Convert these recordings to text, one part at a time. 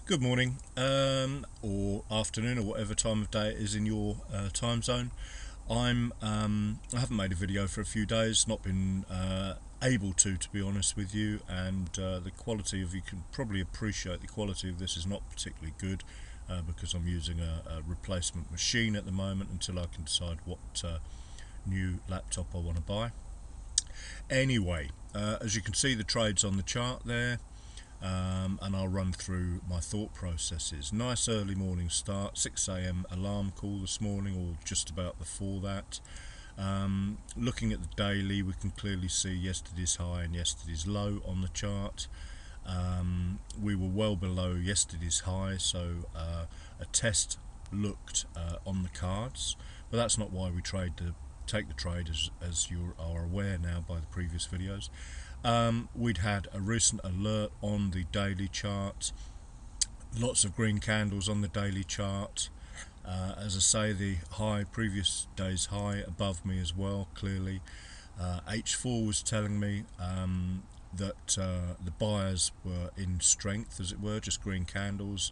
Good morning, or afternoon, or whatever time of day it is in your time zone. I haven't made a video for a few days, not been able to be honest with you, and the quality of, you can probably appreciate the quality of this is not particularly good because I'm using a replacement machine at the moment until I can decide what new laptop I want to buy. Anyway, as you can see, the trade's on the chart there. And I'll run through my thought processes. Nice early morning start, 6 a.m. alarm call this morning, or just about before that. Looking at the daily, we can clearly see yesterday's high and yesterday's low on the chart. We were well below yesterday's high, so a test looked on the cards, but that's not why we take the trade, as you are aware now by the previous videos. We'd had a recent alert on the daily chart, lots of green candles on the daily chart. As I say, the previous day's high above me as well, clearly. H4 was telling me that the buyers were in strength, as it were, just green candles.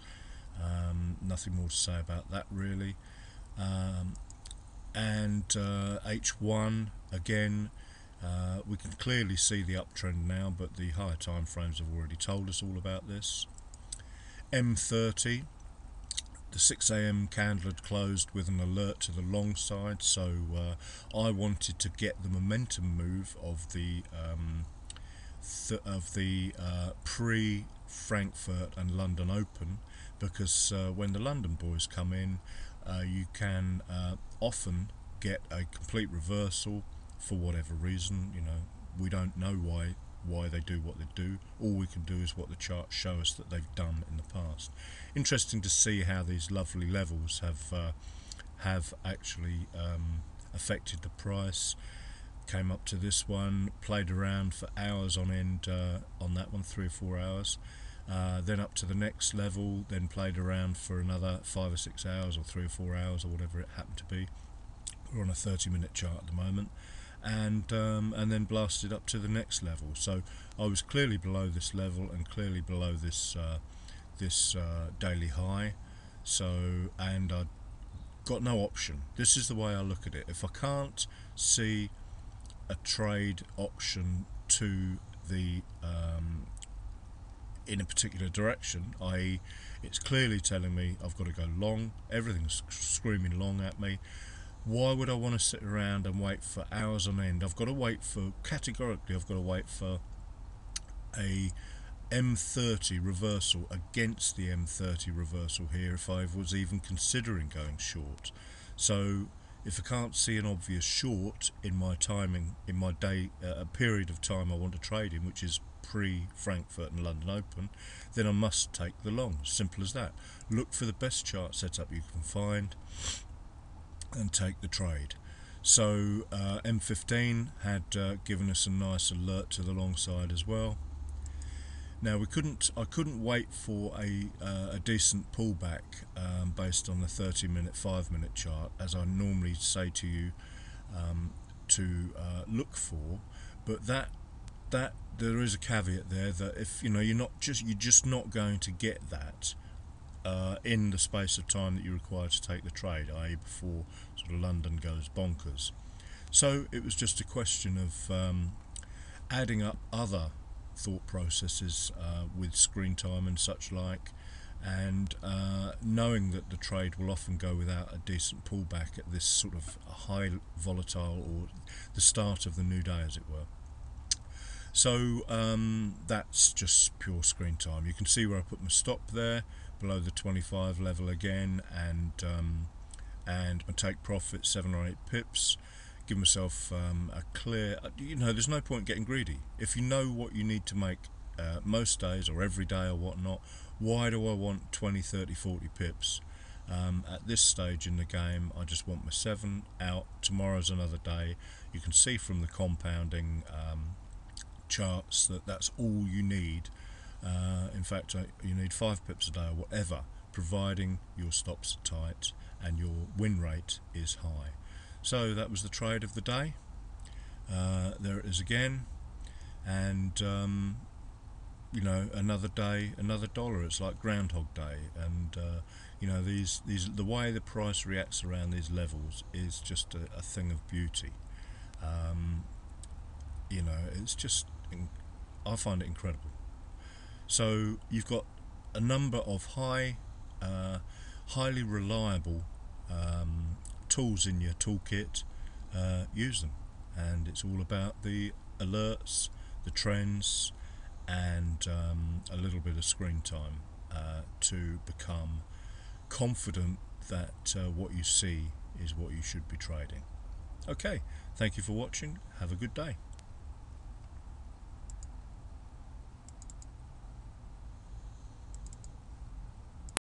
Nothing more to say about that really. And H1 again, we can clearly see the uptrend now, but the higher time frames have already told us all about this. M30, the 6 a.m. candle had closed with an alert to the long side, so I wanted to get the momentum move of the pre-Frankfurt and London Open, because when the London boys come in, you can often get a complete reversal for whatever reason. We don't know why they do what they do. All we can do is what the charts show us that they've done in the past. Interesting to see how these lovely levels have actually affected the price. Came up to this one, played around for hours on end on that one, 3 or 4 hours, then up to the next level, then played around for another 5 or 6 hours, or 3 or 4 hours, or whatever it happened to be. We're on a 30-minute chart at the moment, and then blasted up to the next level. So I was clearly below this level and clearly below this daily high. So, and I got no option. This is the way I look at it. If I can't see a trade option to the in a particular direction, i.e. it's clearly telling me I've got to go long, everything's screaming long at me, why would I want to sit around and wait for hours on end? Categorically I've got to wait for a M30 reversal against the M30 reversal here if I was even considering going short. So if I can't see an obvious short in my timing, in my day, a period of time I want to trade in, which is pre-Frankfurt and London Open, then I must take the long. Simple as that. Look for the best chart setup you can find and take the trade. So M15 had given us a nice alert to the long side as well. Now I couldn't wait for a decent pullback based on the 30-minute, 5-minute chart, as I normally say to you to look for. But that there is a caveat there, that if you're just not going to get that in the space of time that you require to take the trade, i.e. before sort of London goes bonkers. So it was just a question of adding up other thought processes with screen time and such like, and knowing that the trade will often go without a decent pullback at this sort of high volatile, or the start of the new day, as it were. So that's just pure screen time. You can see where I put my stop there, below the 25 level again, and my take profit 7 or 8 pips. Give myself a clear, there's no point getting greedy. If you know what you need to make most days or every day or whatnot, why do I want 20, 30, 40 pips? At this stage in the game, I just want my 7 out. Tomorrow's another day. You can see from the compounding charts that that's all you need. In fact, you need 5 pips a day or whatever, providing your stops are tight and your win rate is high. So that was the trade of the day. There it is again, and you know, another day, another dollar. It's like Groundhog Day, and you know, these the way the price reacts around these levels is just a thing of beauty. Um, you know, it's just I find it incredible. So you've got a number of highly reliable tools in your toolkit. Use them, and it's all about the alerts, the trends, and a little bit of screen time to become confident that what you see is what you should be trading. Okay, thank you for watching. Have a good day.